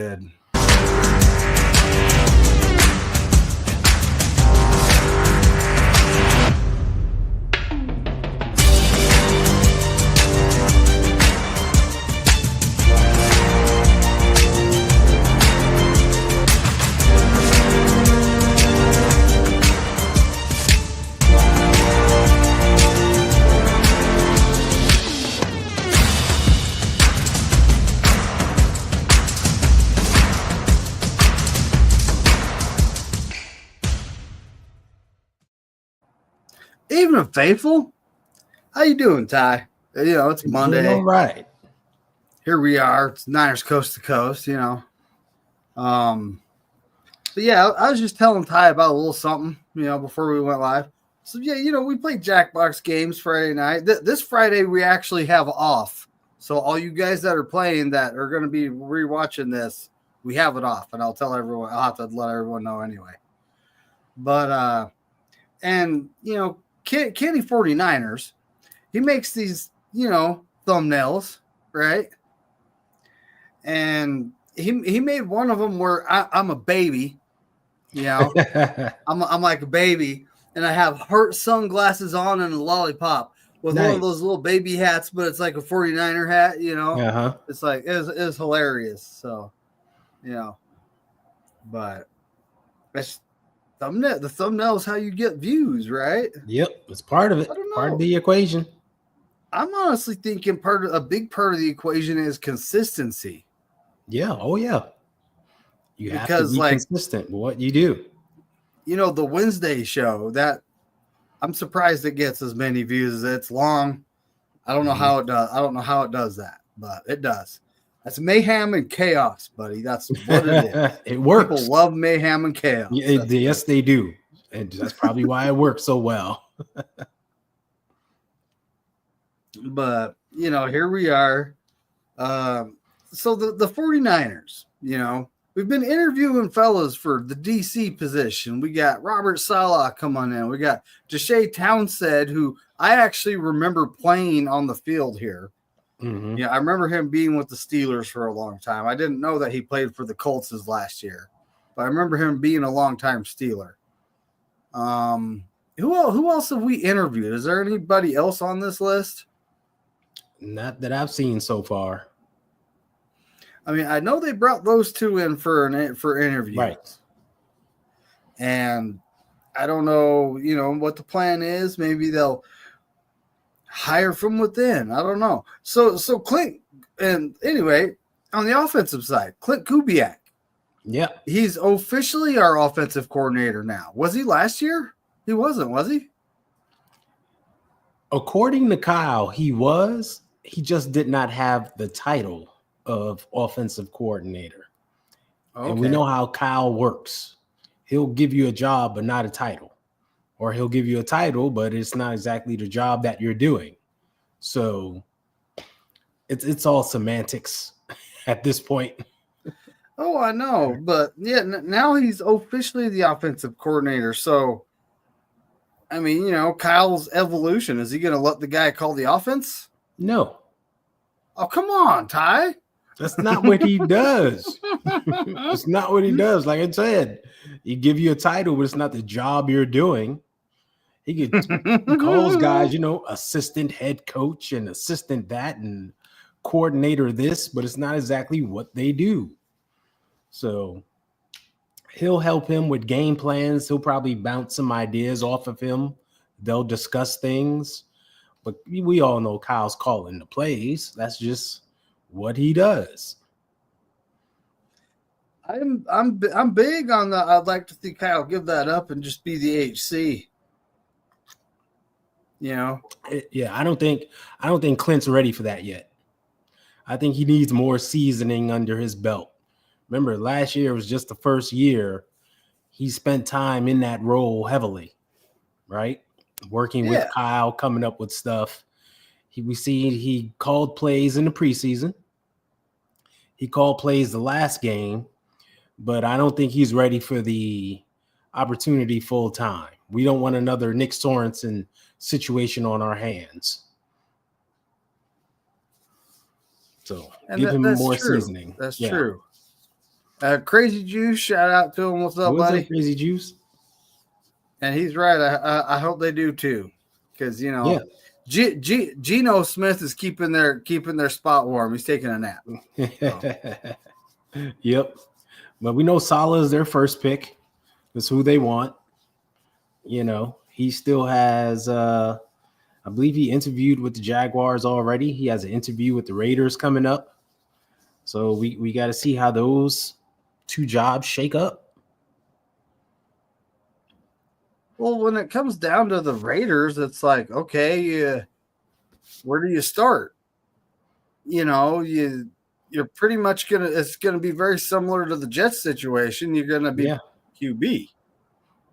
Good. Evening, faithful. How you doing, Ty? You know, it's Monday. All right. Here we are. It's Niners coast to coast, you know. But yeah, I was just telling Ty about a little something, you know, before we went live. So yeah, you know, we played Jackbox games Friday night. This Friday we actually have off. So all you guys that are playing that are going to be rewatching this, we have it off, and I'll tell everyone. I'll have to let everyone know anyway. But and you know, Kenny 49ers, he makes these, you know, thumbnails, right? And he made one of them where I'm a baby, you know, I'm like a baby, and I have heart sunglasses on and a lollipop with one of those little baby hats, but it's like a 49er hat, you know. Uh-huh. It's like it's hilarious. So, you know, but that's thumbnail. The thumbnail is how you get views, right? Yep, it's part of it. Part of the equation. I'm honestly thinking a big part of the equation is consistency. Yeah. Oh yeah. You have to be consistent with what you do. You know, the Wednesday show, that I'm surprised it gets as many views. It's long. I don't know how it does. I don't know how it does that, but it does. That's mayhem and chaos, buddy. That's what it is. It works. People love mayhem and chaos. Yes, they do. And that's probably why it works so well. But, you know, here we are. So the 49ers, you know, we've been interviewing fellas for the DC position. We got Robert Saleh coming in. We got Deshae Townsend, who I actually remember playing on the field here. Mm-hmm. Yeah, I remember him being with the Steelers for a long time. I didn't know that he played for the Colts last year, but I remember him being a long-time Steeler. Who else have we interviewed? Is there anybody else on this list? Not that I've seen so far. I mean, I know they brought those two in for interviews, right? And I don't know, you know, what the plan is. Maybe they'll hire from within. I don't know. So Clint, and anyway, on the offensive side, Clint Kubiak. Yeah, he's officially our offensive coordinator now. Was he last year? He wasn't, was he? According to Kyle, he was. He just did not have the title of offensive coordinator. Okay. And we know how Kyle works. He'll give you a job, but not a title. Or he'll give you a title, but it's not exactly the job that you're doing. So it's all semantics at this point. Oh, I know. But yeah, now he's officially the offensive coordinator. So, I mean, you know, Kyle's evolution. Is he going to let the guy call the offense? No. Oh, come on, Ty. That's not what he does. It's not what he does. Like I said, he give you a title, but it's not the job you're doing. He calls guys, you know, assistant head coach and assistant that and coordinator this, but it's not exactly what they do. So he'll help him with game plans. He'll probably bounce some ideas off of him. They'll discuss things. But we all know Kyle's calling the plays. That's just what he does. I'm big on the. I'd like to see Kyle give that up and just be the HC. You know. Yeah, I don't think Clint's ready for that yet. I think he needs more seasoning under his belt. Remember, last year was just the first year he spent time in that role heavily, right? Working with Kyle, coming up with stuff. He called plays in the preseason. He called plays the last game, but I don't think he's ready for the opportunity full time. We don't want another Nick Sorensen situation on our hands. So give him more seasoning. That's true. Crazy Juice, shout out to him. What's up, What's buddy? up, Crazy Juice? And he's right. I hope they do too, because Yeah. Geno Smith is keeping their spot warm. He's taking a nap. So. Yep. But we know Salah is their first pick. That's who they want. He still has I believe he interviewed with the Jaguars already. He has an interview with the Raiders coming up. So we got to see how those two jobs shake up. Well, when it comes down to the Raiders, it's like, okay, where do you start? You're pretty much it's gonna be very similar to the Jets situation. You're gonna be QB.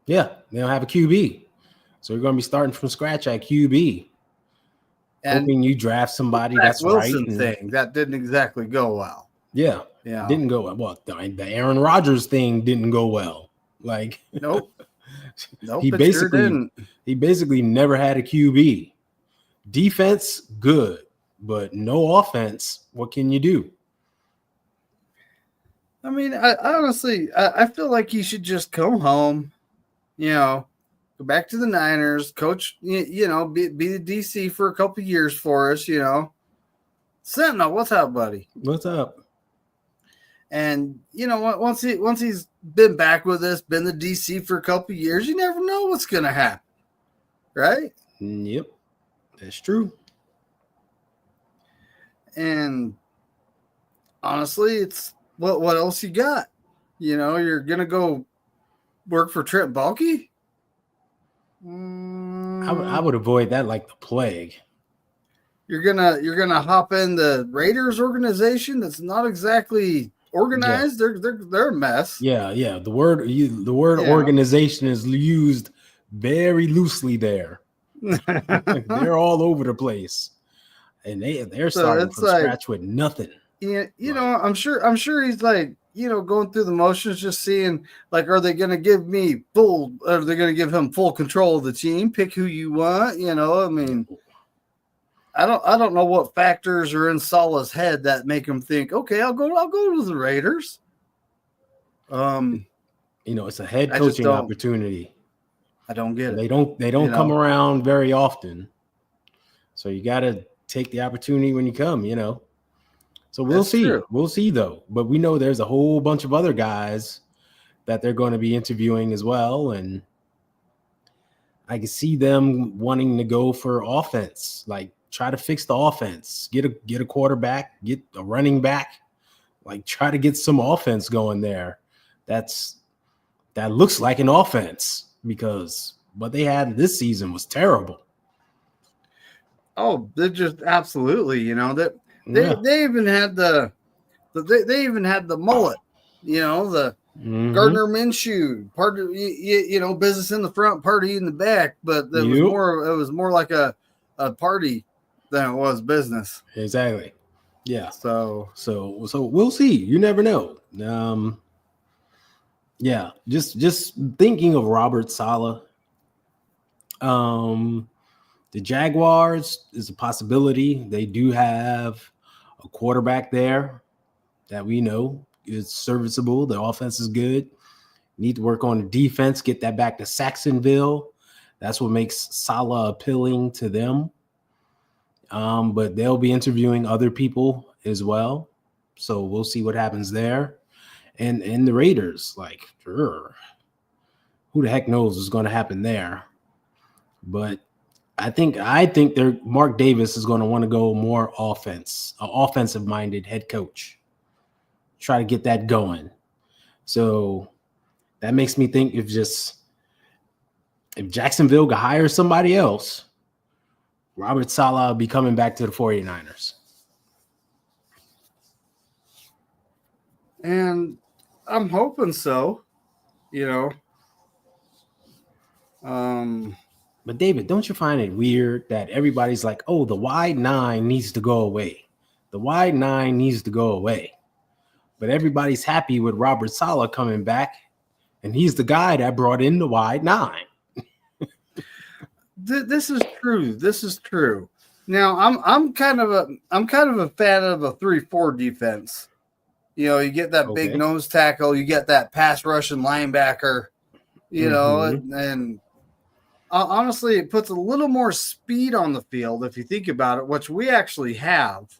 Yeah, they don't have a QB. So you're gonna be starting from scratch at QB. And hoping you draft somebody that's Wilson right. Thing that didn't exactly go well. Yeah. Didn't go well. Well, the Aaron Rodgers thing didn't go well. Like nope. He basically never had a QB. Defense, good, but no offense. What can you do? I mean, I honestly feel like he should just come home, go back to the Niners, coach, be the DC for a couple years for us, Sentinel, what's up, buddy? What's up? And once he's been back with us, been the DC for a couple years, you never know what's gonna happen, right? Yep, that's true. And honestly, it's what else you got? You're gonna go work for Trent Baalke? I would avoid that like the plague. You're gonna hop in the Raiders organization that's not exactly organized. Yeah. They're a mess. Yeah. The word organization is used very loosely there. They're all over the place, and they're starting from scratch with nothing. Yeah, I'm sure he's like, going through the motions, just seeing like, are they going to give me are they going to give him full control of the team? Pick who you want. I mean, I don't know what factors are in Salah's head that make him think, okay, I'll go to the Raiders. It's a head coaching opportunity. I don't get it. They don't come around very often. So you got to take the opportunity when you come, So we'll see. True. We'll see though. But we know there's a whole bunch of other guys that they're going to be interviewing as well, and I can see them wanting to go for offense, like try to fix the offense, get a quarterback, get a running back, like try to get some offense going there. That looks like an offense, because what they had this season was terrible. Oh, they're just absolutely, they even had the mullet, the Gardner Minshew, part of business in the front, party in the back, but it was more like a party than it was business. Exactly. Yeah. So we'll see. You never know. Yeah. Just thinking of Robert Saleh. The Jaguars is a possibility. They do have a quarterback there that we know is serviceable. The offense is good. Need to work on the defense, get that back to Saxonville. That's what makes Saleh appealing to them. But they'll be interviewing other people as well. So we'll see what happens there. And the Raiders, like, who the heck knows what's going to happen there. But I think Mark Davis is going to want to go more offensive-minded head coach. Try to get that going. So that makes me think if Jacksonville could hire somebody else, Robert Saleh will be coming back to the 49ers. And I'm hoping so, But David, don't you find it weird that everybody's like, oh, the wide nine needs to go away. The wide nine needs to go away. But everybody's happy with Robert Saleh coming back, and he's the guy that brought in the wide nine. This is true. Now I'm kind of a fan of a 3-4 defense. You know, you get that big Okay. nose tackle, you get that pass rushing linebacker, you know, Mhm. and honestly, it puts a little more speed on the field if you think about it, which we actually have,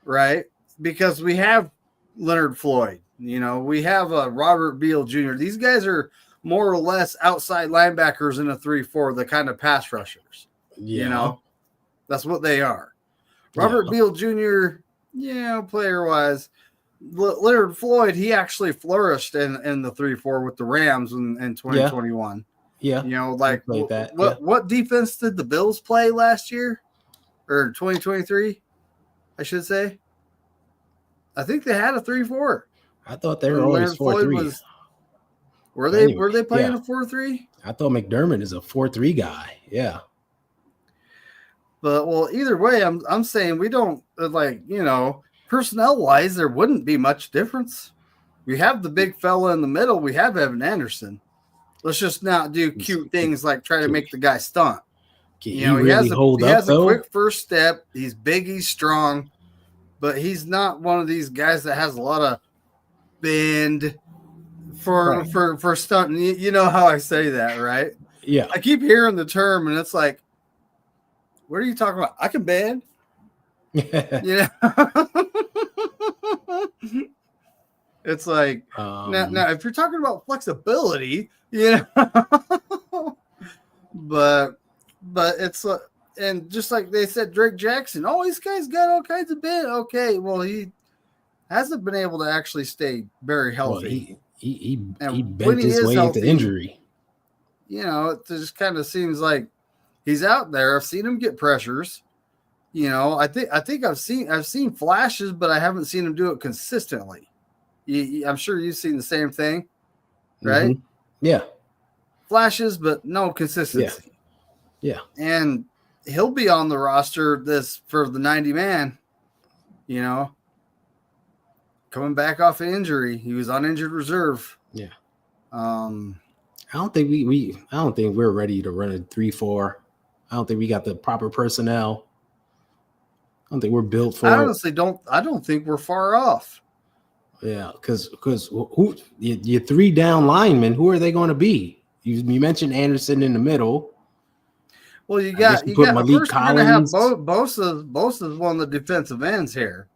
right? Because we have Leonard Floyd, you know, we have Robert Beal Jr. These guys are more or less outside linebackers in a 3-4, the kind of pass rushers, you Yeah. know, that's what they are. Yeah. Robert Beal Jr., yeah, player wise, Leonard Floyd, he actually flourished in the 3-4 with the Rams in Yeah. 2021. Yeah. You know, He like played that. Yeah. what defense did the Bills play last year or 2023? I should say. I think they had a 3-4 I thought they were when always Leonard Floyd 4-3. was. Were But they anyway, playing yeah. a 4-3? I thought McDermott is a 4-3 guy. Yeah. But well, either way, I'm saying we don't like, you know, personnel wise, there wouldn't be much difference. We have the big fella in the middle. We have Evan Anderson. Let's just not do cute things like try to make the guy stunt. Can You he know, really hold he up has a though? quick first step. He's big, he's strong, but he's not one of these guys that has a lot of bend for stunting. You know how I say that, right? Yeah. I keep hearing the term, and it's like, what are you talking about? I can bend. Yeah. It's like now if you're talking about flexibility, you know, but it's and just like they said, Drake Jackson, oh, this guy's got all kinds of bend. Okay, well, he hasn't been able to actually stay very healthy. Well, he And when bent he his is way into healthy, injury. you know, it just kind of seems like he's out there. I've seen him get pressures. You know, I think I've seen flashes, but I haven't seen him do it consistently. I'm sure you've seen the same thing, right? Mm-hmm. Yeah. Flashes, but no consistency. Yeah. And he'll be on the roster for the 90 man, you know, coming back off an injury. He was on injured reserve. Yeah. I don't think I don't think we're ready to run a 3-4. I don't think we got the proper personnel. I don't think we're built for I it. honestly don't think we're far off. Yeah, because who your 3 down linemen, who are they going to be? You mentioned Anderson in the middle. Well, you got Malik first Collins. You're going to have Bosa's one of the defensive ends here,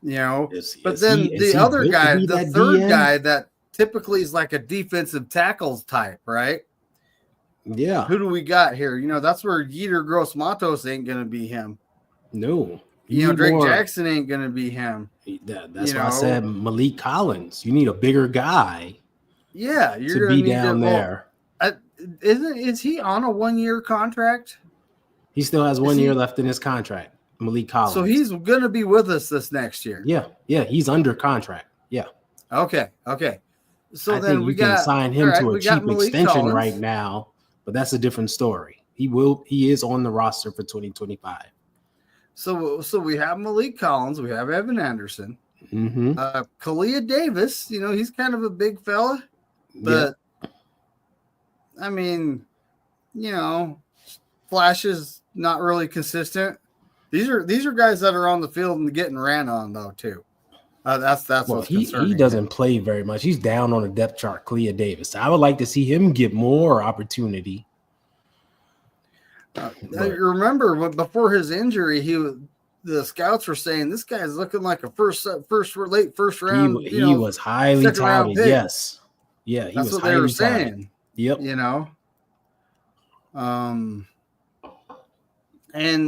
you know. But then the other guy, the third guy that typically is like a defensive tackles type, right? Yeah. Who do we got here? You know, that's where Yetur Gross-Matos ain't going to be him. No. You know, Drake Jackson ain't going to be him. That's why I said Malik Collins. You need a bigger guy. Yeah, you're to going be down there. Is he on a 1-year contract? He still has 1 year left in his contract, Malik Collins. So he's going to be with us this next year. Yeah, he's under contract. Yeah. Okay. So I then think you can sign him to a cheap extension Collins right now, but that's a different story. He is on the roster for 2025. So we have Malik Collins, we have Evan Anderson, Kalia Davis. You know, he's kind of a big fella, but I mean, you know, flashes not really consistent. These are guys that are on the field and getting ran on though too. That's what's concerning. He doesn't play very much. He's down on the depth chart. Kalia Davis. I would like to see him get more opportunity. Remember before his injury, the scouts were saying this guy's looking like a late first round. He was highly touted. Yes, yeah, that's what they were saying. Yep. You know, and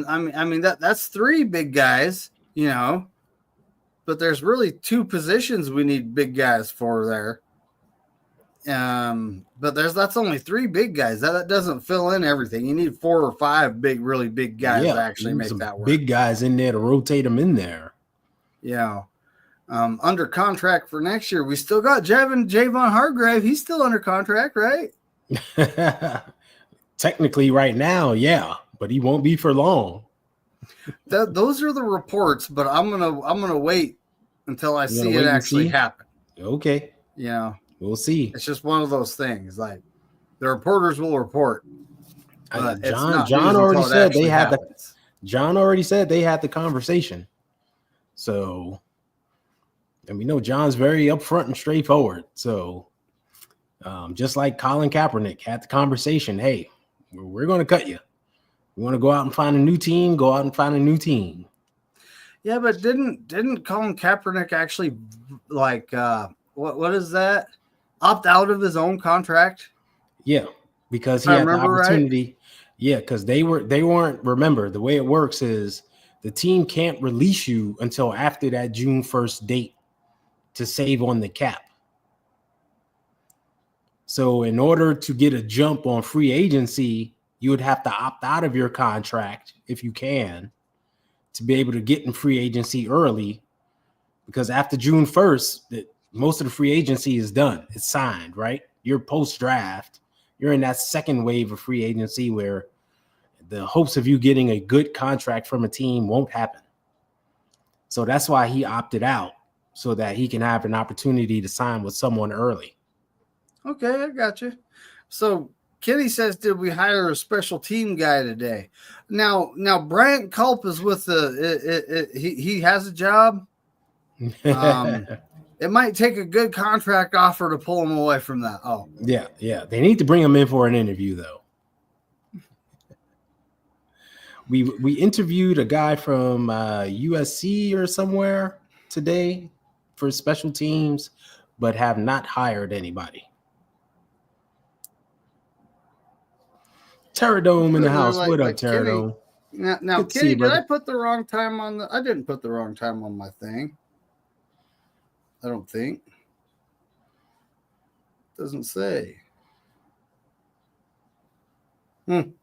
I mean that's 3 big guys. You know, but there's really 2 positions we need big guys for there. But that's only 3 big guys. That doesn't fill in everything. You need 4 or 5 really big guys to actually make that work. Big guys in there to rotate them in there. Yeah. Under contract for next year, we still got Javon Hargrave. He's still under contract, right? Technically, right now, yeah, but he won't be for long. Those are the reports, but I'm gonna wait until I see it actually happen. Okay. Yeah. We'll see. It's just one of those things. Like the reporters will report. John already said they had John already said they had the conversation. So And we know John's very upfront and straightforward. So just like Colin Kaepernick had the conversation, hey, we're going to cut you. You want to go out and find a new team? Go out and find a new team. Yeah, but didn't Colin Kaepernick actually what is that? Opt out of his own contract? Yeah, because he had the opportunity. Right? Yeah, because they weren't. Remember, the way it works is the team can't release you until after that June 1st date to save on the cap. So in order to get a jump on free agency, you would have to opt out of your contract if you can to be able to get in free agency early, because after June 1st, most of the free agency is done. It's signed, right? You're post-draft. You're in that second wave of free agency where the hopes of you getting a good contract from a team won't happen. So that's why he opted out, so that he can have an opportunity to sign with someone early. Okay, I got you. So Kenny says, did we hire a special team guy today? Now Bryant Culp is with he has a job. It might take a good contract offer to pull him away from that. Oh, yeah. They need to bring him in for an interview, though. We interviewed a guy from USC or somewhere today for special teams, but have not hired anybody. Terradome in the house. What up, Terradome? Now Kenny, did I put the wrong time on I didn't put the wrong time on my thing. I don't think. Doesn't say. He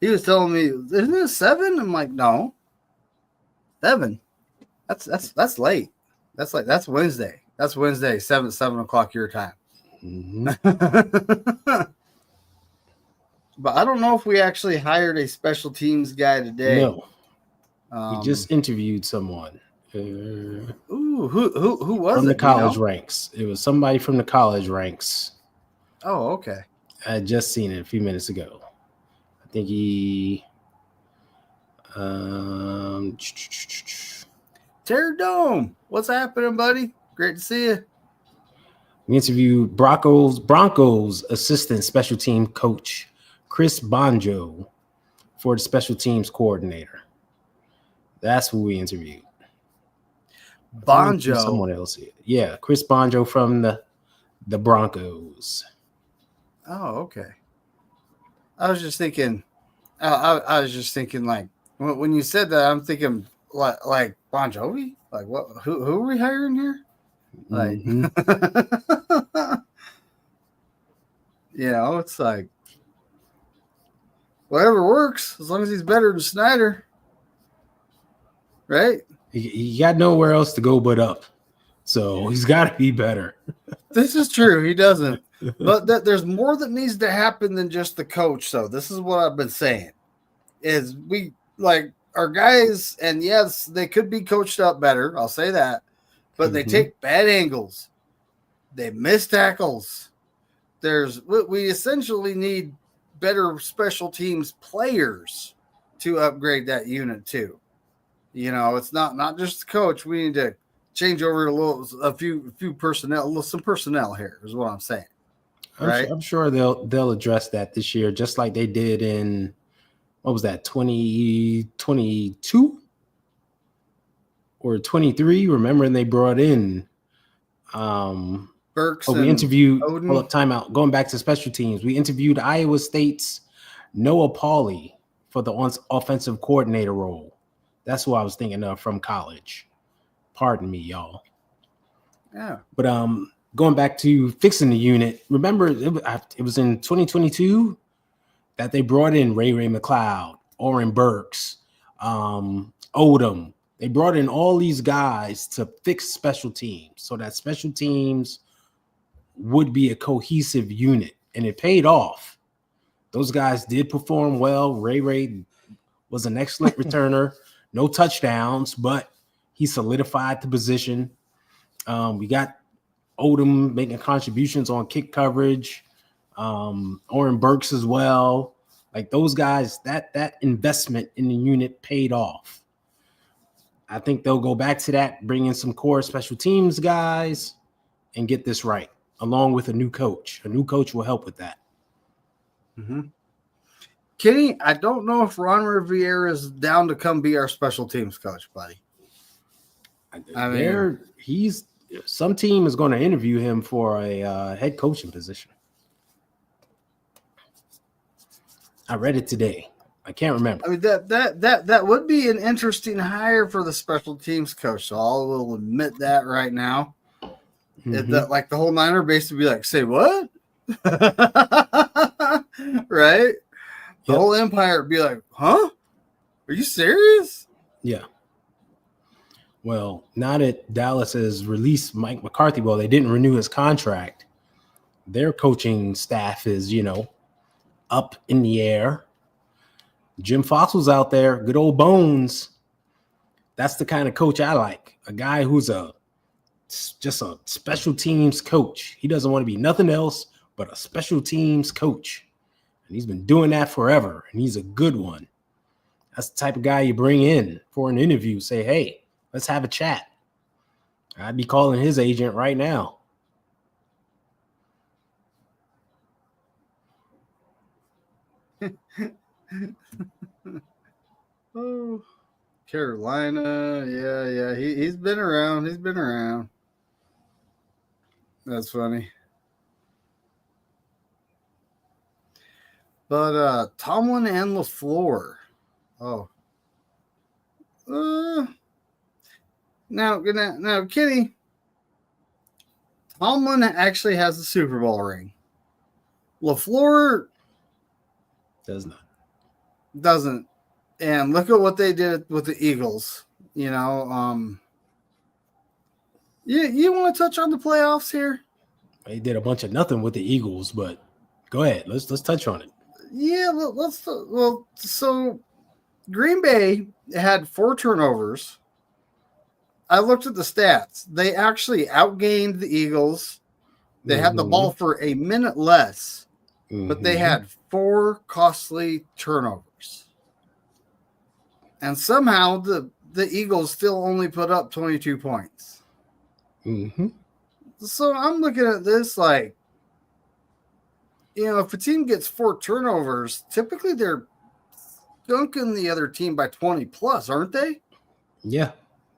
was telling me, isn't it 7? I'm like, no. 7. That's late. That's Wednesday. That's Wednesday, 7 o'clock your time. Mm-hmm. But I don't know if we actually hired a special teams guy today. No. We just interviewed someone. Who was from the college ranks? It was somebody from the college ranks. Oh, okay. I had just seen it a few minutes ago. I think he Terradome. What's happening, buddy? Great to see you. We interviewed Broncos assistant special team coach Chris Bonjo for the special teams coordinator. That's who we interviewed. Bonjo. Someone else here. Yeah, Chris Bonjo from the Broncos. Oh, okay. I was just thinking like when you said that, I'm thinking like Bon Jovi? Like what? Who are we hiring here? Like, it's like whatever works as long as he's better than Snyder, right? He got nowhere else to go but up, so he's got to be better. This is true. He doesn't. But there's more that needs to happen than just the coach. So this is what I've been saying is we like our guys, and yes, they could be coached up better. I'll say that, but they take bad angles. They miss tackles. We essentially need better special teams players to upgrade that unit too. It's not just the coach. We need to change over a few personnel, some personnel here is what I'm saying. Right? I'm sure they'll address that this year, just like they did in what was that 2022 or 23? Remember, and they brought in Burks. We interviewed. Hold up, timeout. Going back to special teams, we interviewed Iowa State's Noah Pauley for the offensive coordinator role. That's who I was thinking of from college. Pardon me, y'all. Yeah, but going back to fixing the unit, remember it was in 2022 that they brought in Ray McLeod, Oren Burks, Odom. They brought in all these guys to fix special teams so that special teams would be a cohesive unit, and it paid off. Those guys did perform well. Ray was an excellent returner, no touchdowns, but he solidified the position. We got Odom making contributions on kick coverage, Oren Burks as well. Like those guys, that investment in the unit paid off. I think they'll go back to that, bring in some core special teams guys, and get this right, along with a new coach. A new coach will help with that. Mm-hmm. Kenny, I don't know if Ron Rivera is down to come be our special teams coach, buddy. Some team is going to interview him for a head coaching position. I read it today. I can't remember. I mean, that would be an interesting hire for the special teams coach. So I will admit that right now. Mm-hmm. Like the whole Niner base would be like, say what? Right? The whole empire would be like, huh? Are you serious? Yeah. Well, now that Dallas has released Mike McCarthy, well, they didn't renew his contract. Their coaching staff is, up in the air. Jim Fox was out there, good old Bones. That's the kind of coach I like. A guy who's just a special teams coach. He doesn't want to be nothing else but a special teams coach. And he's been doing that forever, and he's a good one. That's the type of guy you bring in for an interview. Say, hey, let's have a chat. I'd be calling his agent right now. Oh, Carolina. Yeah. He's been around. That's funny. But Tomlin and LaFleur. Oh. Now, Kenny. Tomlin actually has the Super Bowl ring. LaFleur doesn't. And look at what they did with the Eagles. You want to touch on the playoffs here? They did a bunch of nothing with the Eagles, but go ahead. Let's touch on it. Yeah, so Green Bay had 4 turnovers. I looked at the stats. They actually outgained the Eagles. They had the ball for a minute less, but they had 4 costly turnovers. And somehow the Eagles still only put up 22 points. Mm-hmm. So I'm looking at this like, if a team gets 4 turnovers, typically they're dunking the other team by 20 plus, aren't they? Yeah.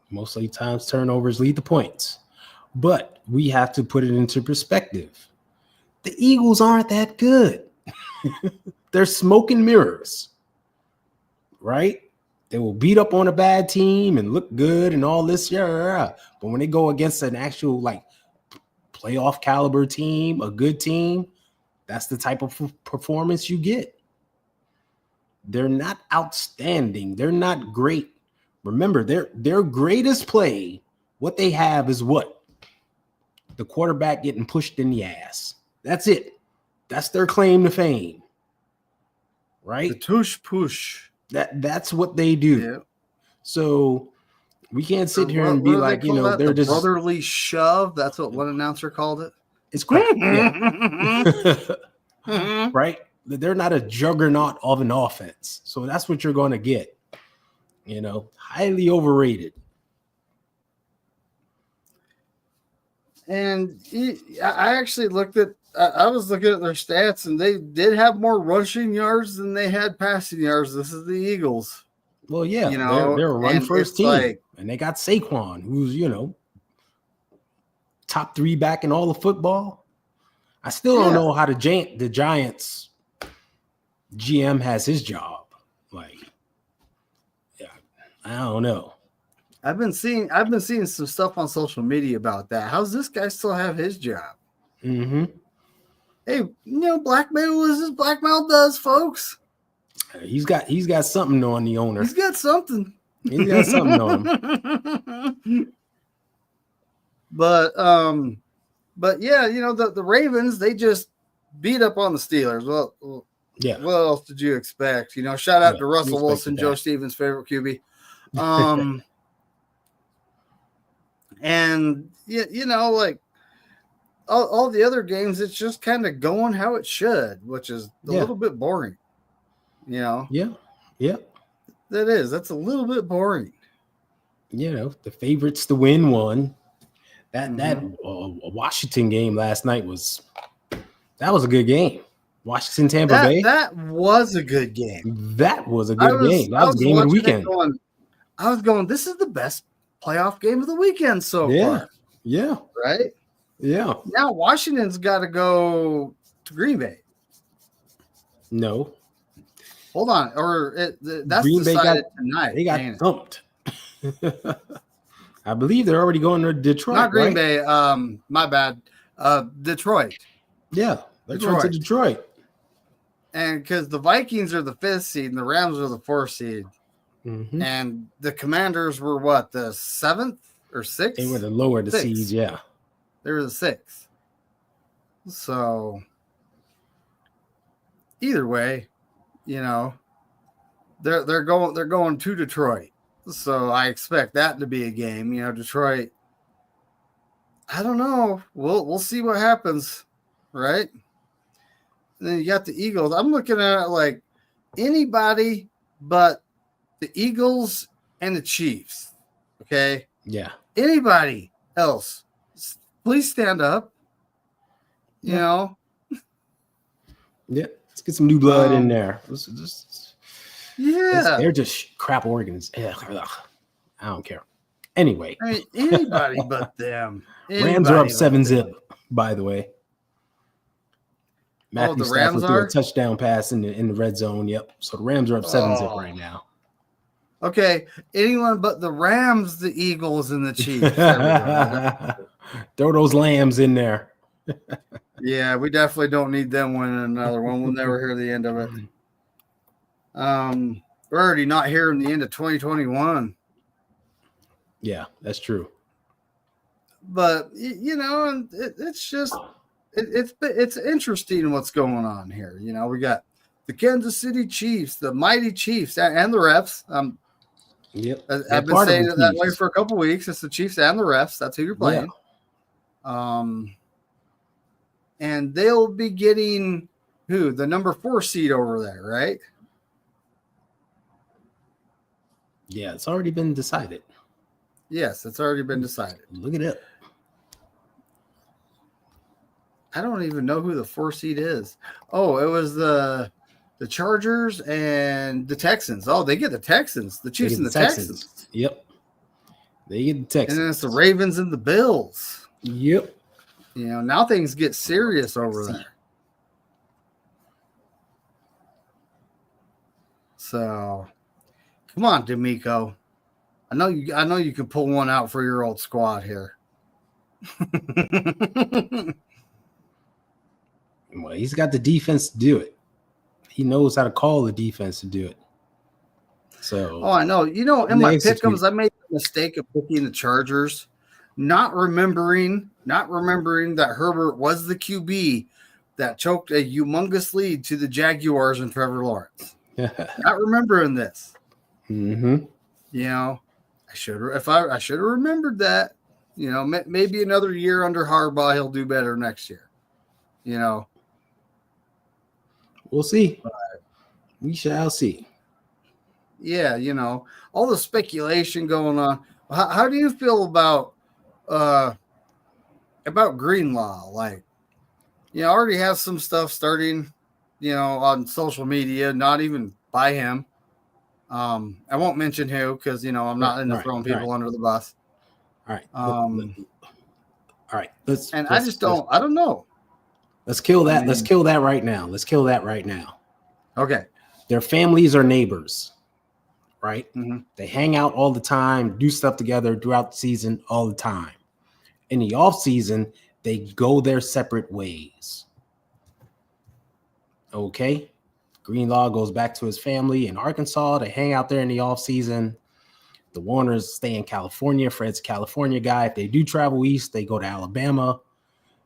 Mostly times turnovers lead to points. But we have to put it into perspective. The Eagles aren't that good. They're smoke and mirrors. Right? They will beat up on a bad team and look good and all this. Yeah. But when they go against an actual playoff caliber team, a good team, that's the type of performance you get. They're not outstanding. They're not great. Remember, their greatest play, what they have is what? The quarterback getting pushed in the ass. That's it. That's their claim to fame. Right? The tush push. That's what they do. Yeah. So we can't sit here and be like, they're just brotherly shove. That's what one announcer called it. It's crap. Yeah. Right? They're not a juggernaut of an offense. So that's what you're going to get. Highly overrated. And I actually I was looking at their stats, and they did have more rushing yards than they had passing yards. This is the Eagles. Well, yeah, they're a run-first team, and they got Saquon, who's top 3 back in all of football. I still don't know how the Giants GM has his job. I don't know. I've been seeing some stuff on social media about that. How's this guy still have his job? Mm-hmm. Hey, blackmail is as blackmail does, folks. He's got something on the owner. He's got something. He's got something on him. But yeah, the Ravens, they just beat up on the Steelers. Well, yeah. What else did you expect? Shout out to Russell Wilson, Joe Stevens' favorite QB. And all the other games, it's just kind of going how it should, which is a little bit boring. Yeah. That's a little bit boring. the favorites to win one. That Mhm. Washington game last night was a good game. Washington Tampa That Bay. that was a good game. That was a I good was game. That I was was game of the watching it weekend. going, this is the best playoff game of the weekend so Yeah. far. Yeah. Right? Yeah. Now Washington's got to go to Green Bay. No. Hold on. That's Green Bay decided tonight. They got ain't it? thumped. I believe they're already going to Detroit. Not Green right? Bay. My bad. Detroit. Yeah. They're going to Detroit. And because the Vikings are the 5th seed and the Rams are the 4th seed. Mm-hmm. And the Commanders were what, the 7th or 6th? They were the lower the seeds, yeah. They were the 6th. So either way, they're going to Detroit. So I expect that to be a game. Detroit. I don't know. We'll see what happens, right? And then you got the Eagles. I'm looking at it like anybody but the Eagles and the Chiefs. Okay? Yeah. Anybody else, please stand up. Yeah. Let's get some new blood in there. They're just crap organs. Ugh. I don't care. Anyway. I mean, anybody but them. Rams are up 7-0, by the way. Matthew Stafford threw a touchdown pass in the red zone. Yep. So the Rams are up 7-0 right now. Okay. Anyone but the Rams, the Eagles, and the Chiefs. Throw those lambs in there. Yeah, we definitely don't need them winning another one. We'll never hear the end of it. We're already not hearing the end of 2021. Yeah, that's true. But it's just it's interesting what's going on here. We got the Kansas City Chiefs, the mighty Chiefs, and the refs. Yep, I've been saying it that way for a couple weeks. It's the Chiefs and the refs. That's who you're playing. Yeah. And they'll be getting the number 4 seed over there, right? Yeah, it's already been decided. Yes, it's already been decided. Look it up. I don't even know who the 4 seed is. Oh, it was the Chargers and the Texans. Oh, they get the Texans. The Chiefs and the Texans. Yep. They get the Texans. And then it's the Ravens and the Bills. Yep. Now things get serious over there. So, come on, D'Amico. I know you can pull one out for your old squad here. Well, he's got the defense to do it. He knows how to call the defense to do it. So, I know. In my pick'ems, I made the mistake of picking the Chargers, not remembering that Herbert was the QB that choked a humongous lead to the Jaguars and Trevor Lawrence. Not remembering this. Mm-hmm. I should have remembered that. Maybe another year under Harbaugh, he'll do better next year. We'll see. We shall see. Yeah, all the speculation going on. How do you feel about Greenlaw? Like, I already have some stuff starting, on social media, not even by him. I won't mention who because I'm not into throwing people under the bus. All right. All right. I don't know. Let's kill that. Let's kill that right now. Okay. Their families are neighbors, right? Mm-hmm. They hang out all the time, do stuff together throughout the season all the time. In the off season, they go their separate ways. Okay. Greenlaw goes back to his family in Arkansas. They hang out there in the off season. The Warners stay in California. Fred's a California guy. If they do travel east, they go to Alabama,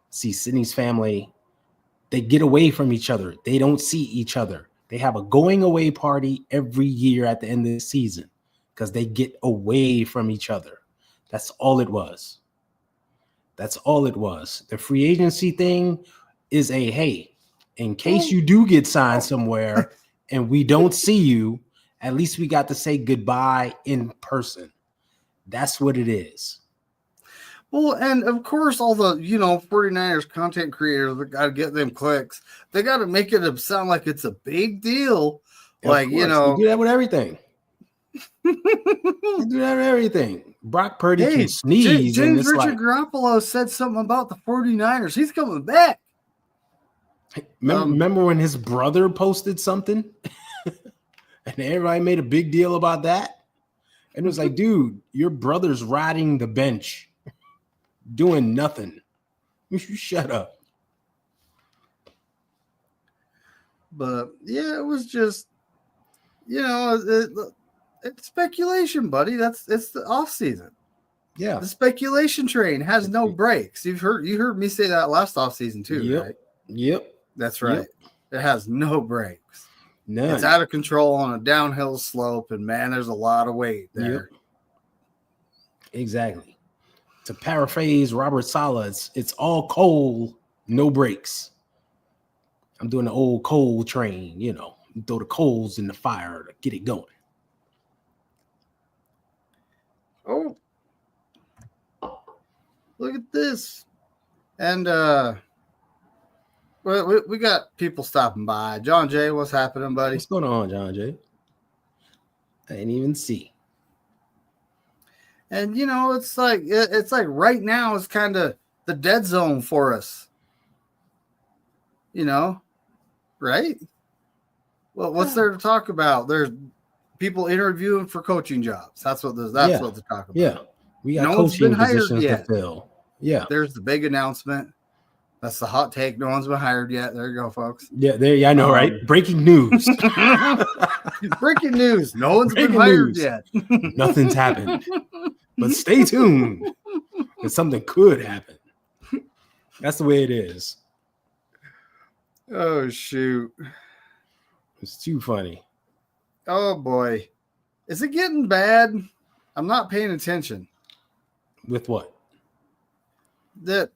see Sydney's family. They get away from each other. They don't see each other. They have a going away party every year at the end of the season because they get away from each other. That's all it was. The free agency thing is hey, in case you do get signed somewhere and we don't see you, at least we got to say goodbye in person. That's what it is. Well, and of course, all the 49ers content creators that got to get them clicks. They got to make it sound like it's a big deal. They do that with everything. They do that with everything. Brock Purdy can sneeze. James Richard Garoppolo said something about the 49ers. He's coming back. Remember when his brother posted something and everybody made a big deal about that? And it was like, dude, your brother's riding the bench doing nothing. You should shut up. But yeah, it was just, it's speculation, buddy. It's the off season. Yeah. The speculation train has no brakes. You heard me say that last off season too, right? Yep. That's right. Yep. It has no brakes. None. It's out of control on a downhill slope, and man, there's a lot of weight there. Yep. Exactly. To paraphrase Robert Saleh, it's all coal, no brakes. I'm doing the old coal train, you throw the coals in the fire to get it going. Oh, look at this. And we got people stopping by. John Jay, what's happening, buddy? What's going on, John Jay? I didn't even see. And it's like right now is kind of the dead zone for us. Right? Well, what's there to talk about? There's people interviewing for coaching jobs. That's what they're talking about. Yeah, we got coaching positions to fill. Yeah, there's the big announcement. That's the hot take. No one's been hired yet. There you go, folks. Yeah, I know, right? Breaking news. Breaking news. No one's been hired yet. Nothing's happened. But stay tuned, because something could happen. That's the way it is. Oh, shoot. It's too funny. Oh, boy. Is it getting bad? I'm not paying attention. With what? That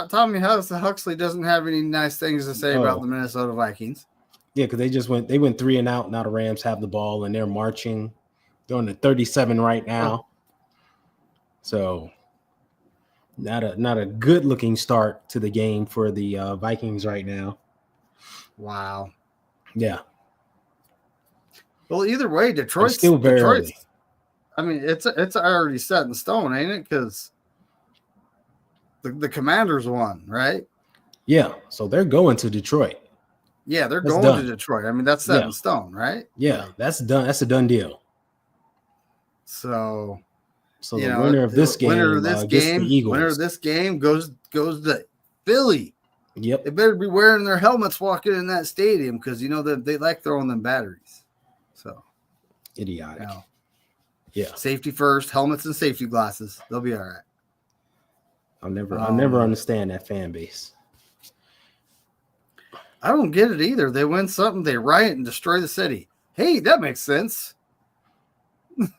Tommy Huxley doesn't have any nice things to say about the Minnesota Vikings. Yeah, because they went 3 and out. Now the Rams have the ball, and they're marching. They're on the 37 right now. So not a good looking start to the game for the Vikings right now. Wow. Yeah. Well, either way, Detroit's still very early. I mean, it's already set in stone, ain't it? Because the Commanders won, right? Yeah. So they're going to Detroit. Yeah, they're going to Detroit. I mean, that's set in stone, right? Yeah, that's done. That's a done deal. So the winner of this game, the Eagles. Winner of this game goes to Philly. Yep. They better be wearing their helmets walking in that stadium because they like throwing them batteries. So idiotic. Yeah. Safety first, helmets and safety glasses. They'll be all right. I'll never understand that fan base. I don't get it either. They win something, they riot and destroy the city. Hey, that makes sense. It's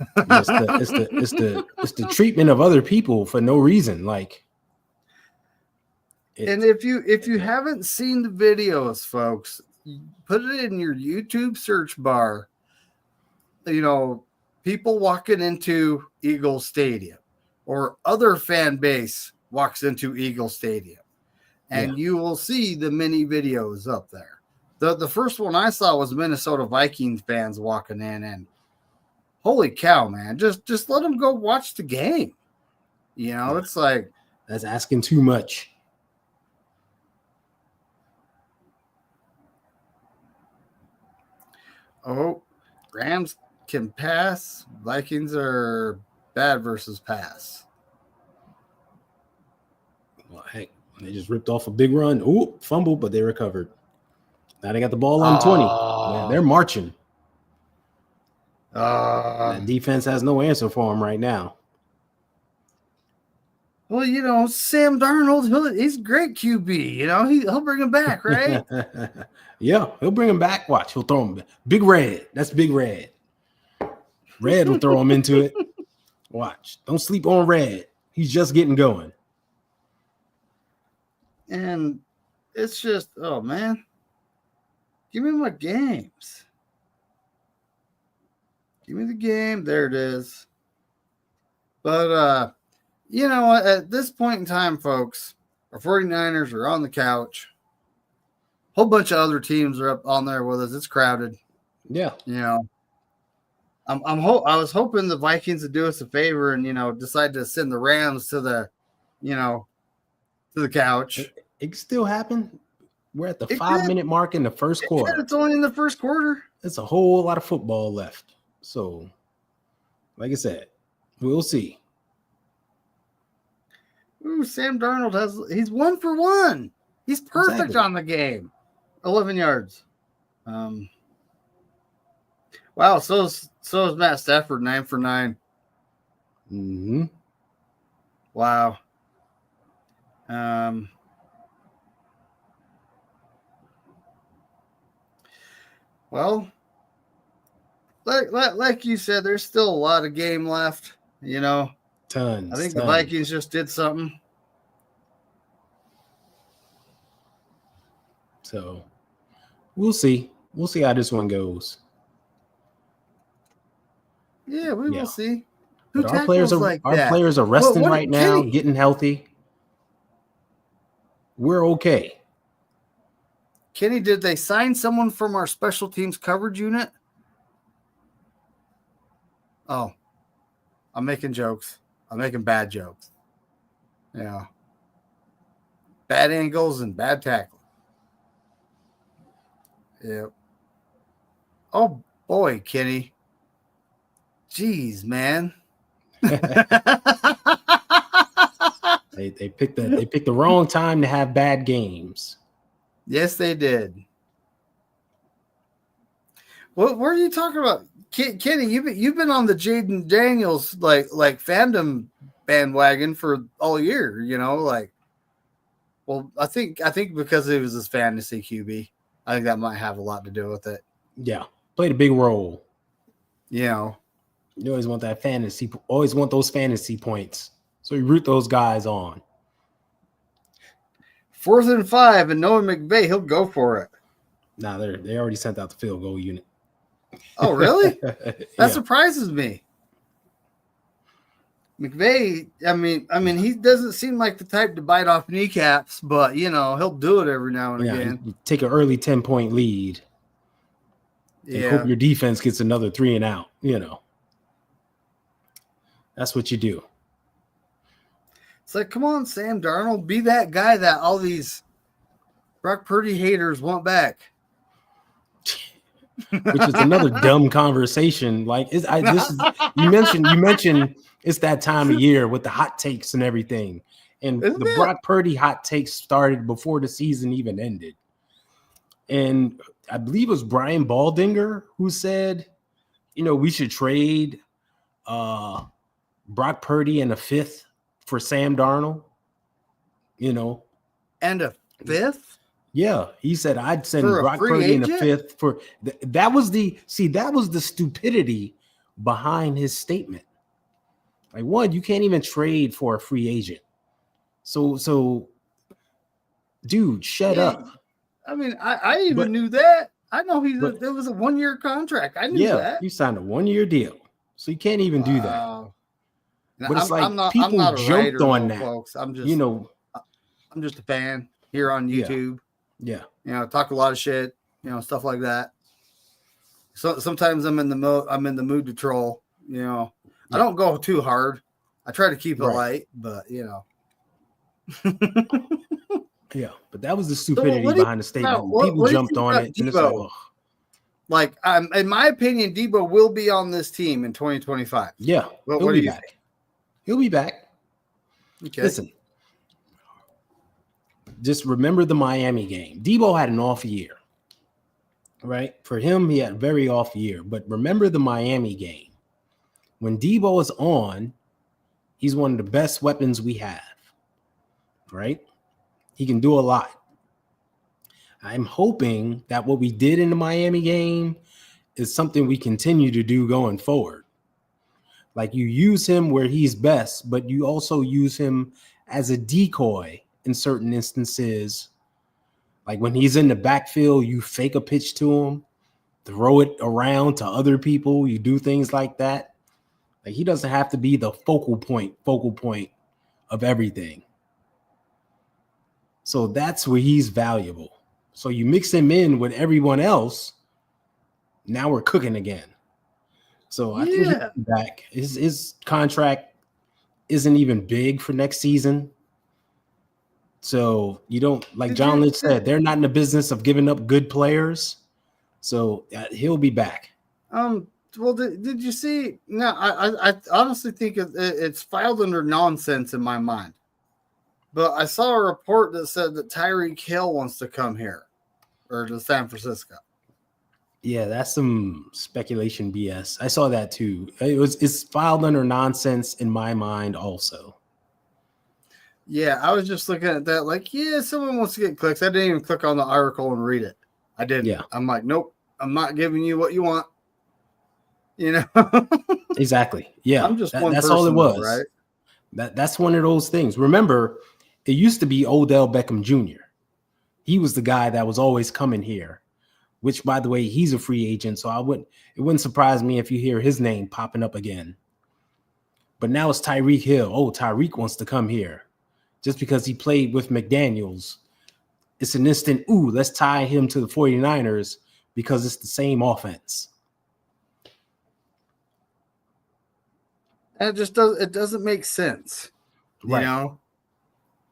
the treatment of other people for no reason. And if you haven't seen the videos, folks, put it in your YouTube search bar. People walking into Eagle Stadium or other fan base walks into Eagle Stadium, and you will see the many videos up there. The first one I saw was Minnesota Vikings fans walking in, and holy cow, man, just let them go watch the game. It's like that's asking too much. Oh, Rams can pass. Vikings are bad versus pass. Well, heck, they just ripped off a big run. Ooh, fumble, but they recovered. Now they got the ball on 20. Man, they're marching. That defense has no answer for them right now. Well, Sam Darnold, he's a great QB. He'll bring him back, right? Yeah, he'll bring him back. Watch, he'll throw him. Big Red. That's Big Red. Red will throw him into it. Watch. Don't sleep on Red. He's just getting going. And it's just, oh, man. Give me my games. Give me the game. There it is. But at this point in time, folks, our 49ers are on the couch. A whole bunch of other teams are up on there with us. It's crowded. Yeah. I was hoping the Vikings would do us a favor and decide to send the Rams to the couch. It can still happen. We're at the 5-minute mark in the first quarter. It's only in the first quarter. It's a whole lot of football left. So, like I said, we'll see. Ooh, Sam Darnold he's 1 for 1. He's perfect on the game. 11 yards. Wow, so is Matt Stafford, 9 for 9. Mm-hmm. Wow. Well, like you said, there's still a lot of game left. Tons. I think the Vikings just did something. So we'll see. We'll see how this one goes. Yeah, we will see. But our players are resting right now, getting healthy. We're okay. Kenny, did they sign someone from our special teams coverage unit? Oh, I'm making jokes. I'm making bad jokes. Yeah. Bad angles and bad tackling. Yep. Oh boy, Kenny. Jeez, man. They picked the wrong time to have bad games. Yes, they did. What are you talking about, Kenny? You've been on the Jaden Daniels like fandom bandwagon for all year. Well, I think because it was his fantasy QB, I think that might have a lot to do with it. Yeah, played a big role. You always want that fantasy. Always want those fantasy points. So you root those guys on. 4th and 5, and Noah McVay, he'll go for it. Nah, they already sent out the field goal unit. Oh, really? That surprises me. McVay, I mean, he doesn't seem like the type to bite off kneecaps, but he'll do it every now and again. You take an early 10-point lead. And hope your defense gets another 3 and out. That's what you do. It's like, come on, Sam Darnold, be that guy that all these Brock Purdy haters want back. Which is another dumb conversation. Like, you mentioned it's that time of year with the hot takes and everything, and the Brock Purdy hot takes started before the season even ended. And I believe it was Brian Baldinger who said, we should trade Brock Purdy and a 5th for Sam Darnold. And a 5th. Yeah, he said I'd send Brock Purdy in a 5th for that was the stupidity behind his statement. Like, one, you can't even trade for a free agent. So dude, shut up. I mean, I even knew that. I know there was a 1-year contract. I knew that. You signed a 1-year deal. So you can't even do that. But it's people jumped on that, folks. I'm just I'm just a fan here on YouTube. Yeah. Talk a lot of shit, stuff like that. So sometimes I'm in the mood to troll, I don't go too hard. I try to keep it light, but Yeah, but that was the stupidity behind the statement. People jumped on it. And it's like, in my opinion, Debo will be on this team in 2025. Yeah, what do you think? He'll be back. Okay. Listen, just remember the Miami game. Debo had an off year, right? For him, he had a very off year. But remember the Miami game. When Debo is on, he's one of the best weapons we have, right? He can do a lot. I'm hoping that what we did in the Miami game is something we continue to do going forward. Like, you use him where he's best, but you also use him as a decoy in certain instances. Like, when he's in the backfield, you fake a pitch to him, throw it around to other people. You do things like that. Like, he doesn't have to be the focal point of everything. So that's where he's valuable. So you mix him in with everyone else, now we're cooking again. So I think he'll be back. His contract isn't even big for next season. So you don't, like John Lynch said, they're not in the business of giving up good players. So he'll be back. Well, did you see? No, I honestly think it's filed under nonsense in my mind. But I saw a report that said that Tyreek Hill wants to come here or to San Francisco. Yeah, that's some speculation BS. I saw that too. It's filed under nonsense in my mind also. Yeah, I was just looking at that like, yeah, someone wants to get clicks. I didn't even click on the article and read it. I didn't. Yeah. I'm like, nope, I'm not giving you what you want. You know? Exactly. Yeah. I'm just one that's person, all it was. though, right? That's one of those things. Remember, it used to be Odell Beckham Jr. He was the guy that was always coming here, which, by the way, he's a free agent. So it wouldn't surprise me if you hear his name popping up again. But now it's Tyreek Hill. Oh, Tyreek wants to come here just because he played with McDaniels. It's an instant, let's tie him to the 49ers because it's the same offense. And it doesn't make sense. Right. You know?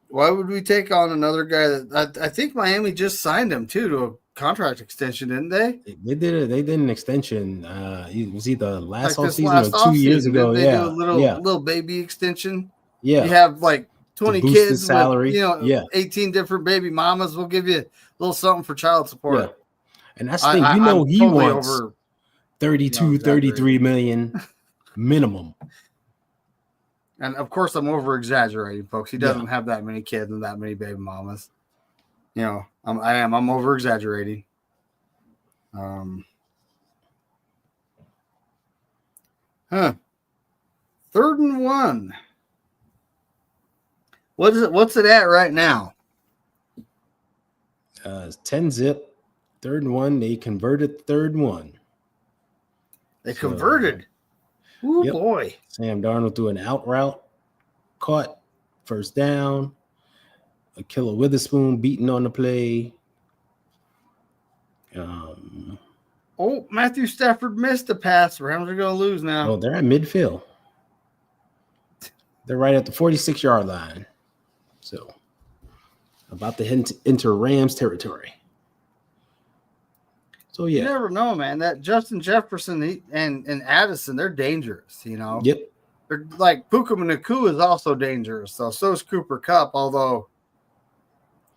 Why would we take on another guy that I think Miami just signed him too to a contract extension, didn't they? They did an extension. It was either last like offseason or 2 years ago. They do a little baby extension. Yeah. You have like 20 kids salary. With 18 different baby mamas. We'll give you a little something for child support. Yeah. And that's the thing, he totally wants over 32, 33 million minimum. And of course, I'm over exaggerating, folks. He doesn't have that many kids and that many baby mamas. You know, I'm over exaggerating. 3rd and 1. What is it? What's it at right now? It's 10-zip. 3rd and 1. They converted 3rd and 1. They converted. Oh boy! Sam Darnold threw an out route, caught, 1st down. Akilla Witherspoon beaten on the play. Matthew Stafford missed a pass. Rams are going to lose now. Oh, they're at midfield. They're right at the 46-yard line. So, about to enter Rams territory. So, yeah. You never know, man. That Justin Jefferson and Addison, they're dangerous, you know? Yep. They're like Puka Nacua is also dangerous, though. So is Cooper Kupp, although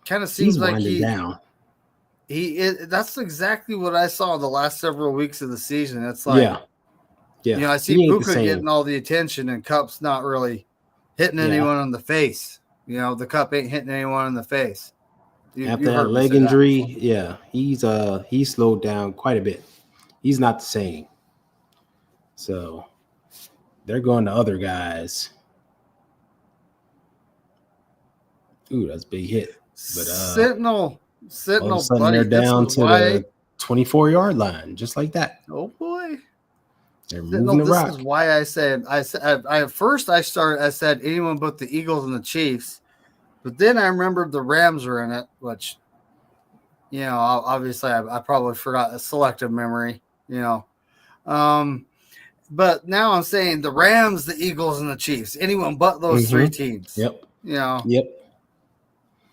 kind of seems like down. That's exactly what I saw the last several weeks of the season. It's like, yeah. You know, I see Puka getting all the attention and Kupp's not really hitting anyone in the face. You know, the Kupp ain't hitting anyone in the face. After that leg injury, he's slowed down quite a bit. He's not the same. So they're going to other guys. Ooh, that's a big hit. But Sentinel, all of a sudden buddy, they're down to the 24-yard line, just like that. Oh boy. They're moving the rock. This is why I said at first I said anyone but the Eagles and the Chiefs. But then I remembered the Rams were in it, which, you know, obviously I probably forgot a selective memory, you know. But now I'm saying the Rams, the Eagles, and the Chiefs. Anyone but those three teams. Yep. You know. Yep.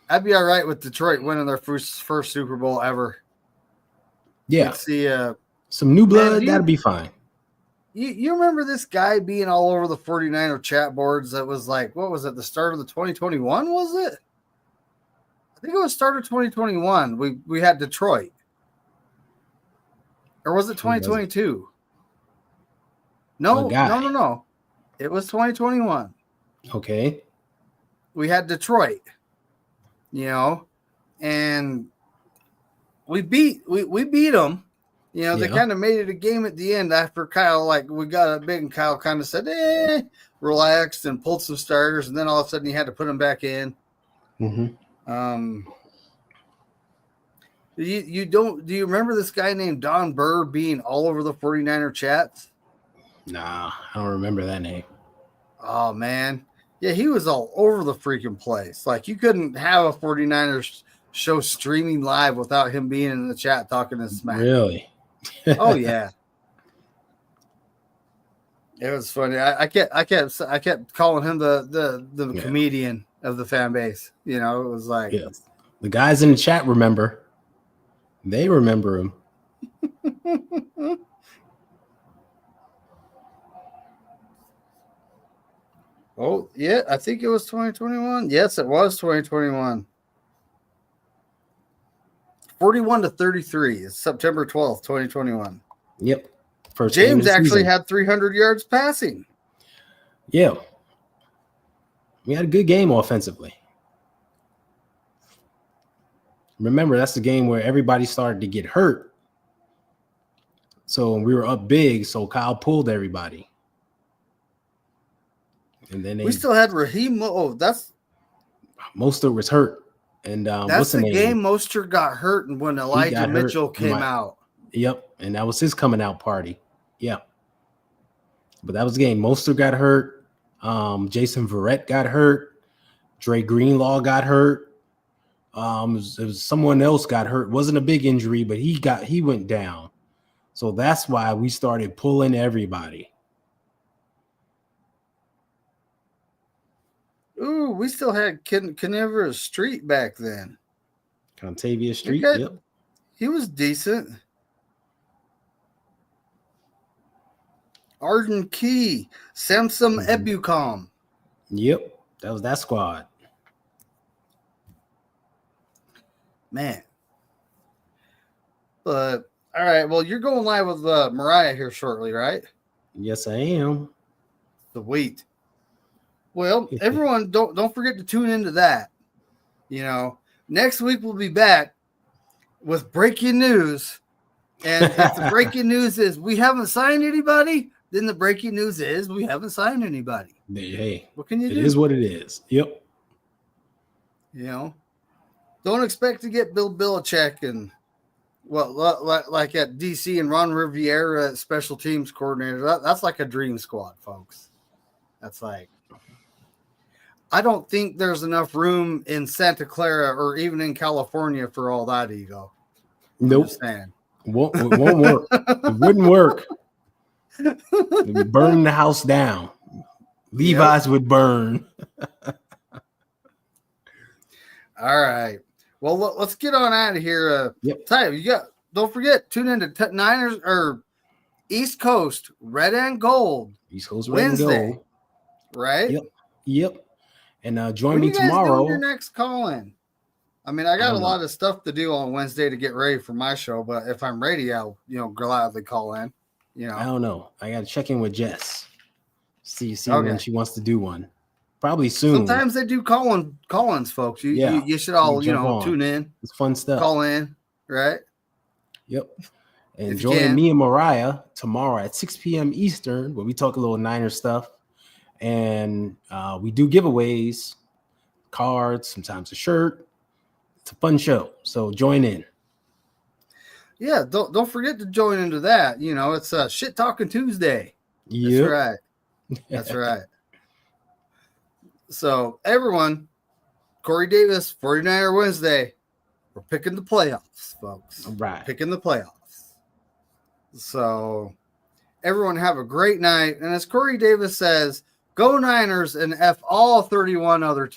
I'd be all right with Detroit winning their first Super Bowl ever. Yeah. See, some new blood, that'd be fine. You remember this guy being all over the 49er chat boards that was like, what was it, the start of the 2021, was it? I think it was start of 2021. We had Detroit. Or was it 2022? No. It was 2021. Okay. We had Detroit, you know, and we beat them. You know, they kind of made it a game at the end after Kyle, like, we got a big and Kyle kind of said, relaxed and pulled some starters. And then all of a sudden he had to put them back in. Do you remember this guy named Don Burr being all over the 49er chats? Nah, I don't remember that name. Oh, man. Yeah, he was all over the freaking place. Like, you couldn't have a 49ers show streaming live without him being in the chat talking to smack. Really? Oh, yeah. It was funny. I kept calling him the comedian of the fan base. You know, it was like, yeah. The guys in the chat remember. They remember him. Oh, yeah, I think it was 2021. Yes, it was 2021. 41-33. It's September 12th, 2021. Yep. First James actually had 300 yards passing. Yeah. We had a good game offensively. Remember, that's the game where everybody started to get hurt. So we were up big, so Kyle pulled everybody. And then we still had Raheem. Oh, that's Mostert was hurt. And that's the game Mostert got hurt, and when Elijah Mitchell came out. Yep, and that was his coming out party. Yeah, but that was the game. Mostert got hurt. Jason Verrett got hurt. Dre Greenlaw got hurt. It was someone else got hurt. Wasn't a big injury, but he went down. So that's why we started pulling everybody. Ooh, we still had Canevra Street back then. Contavia Street, yep. He was decent. Arden Key, Samsung Ebucom. Yep, that was that squad. Man. But, all right, well, you're going live with Mariah here shortly, right? Yes, I am. Sweet. Well, everyone, don't forget to tune into that. You know, next week we'll be back with breaking news. And if the breaking news is we haven't signed anybody, then the breaking news is we haven't signed anybody. Hey, what can you do? It is what it is. Yep. You know, don't expect to get Bill Belichick and like at DC and Ron Rivera special teams coordinator. That's like a dream squad, folks. That's like, I don't think there's enough room in Santa Clara or even in California for all that ego. Nope. It won't work. It wouldn't work. It would burn the house down. Levi's would burn. All right. Well, let's get on out of here. Ty, don't forget, tune in to Niners or East Coast Red and Gold. East Coast Red and Gold. Right? Yep. And join me tomorrow. Your next call-in. I mean, I got a lot of stuff to do on Wednesday to get ready for my show, but if I'm ready, I'll gladly call in. I don't know. I got to check in with Jess. See when she wants to do one. Probably soon. Sometimes they do call-ins, folks. You should all tune in. It's fun stuff. Call in, right? Yep. And join me and Mariah tomorrow at 6 p.m. Eastern, where we talk a little Niner stuff. And we do giveaways, cards, sometimes a shirt. It's a fun show. So join in. Yeah, don't forget to join into that. It's Shit Talking Tuesday. Yep. That's right. That's right. So everyone, Corey Davis, 49er Wednesday. We're picking the playoffs, folks. All right. Picking the playoffs. So everyone have a great night. And as Corey Davis says, go Niners and F all 31 other teams.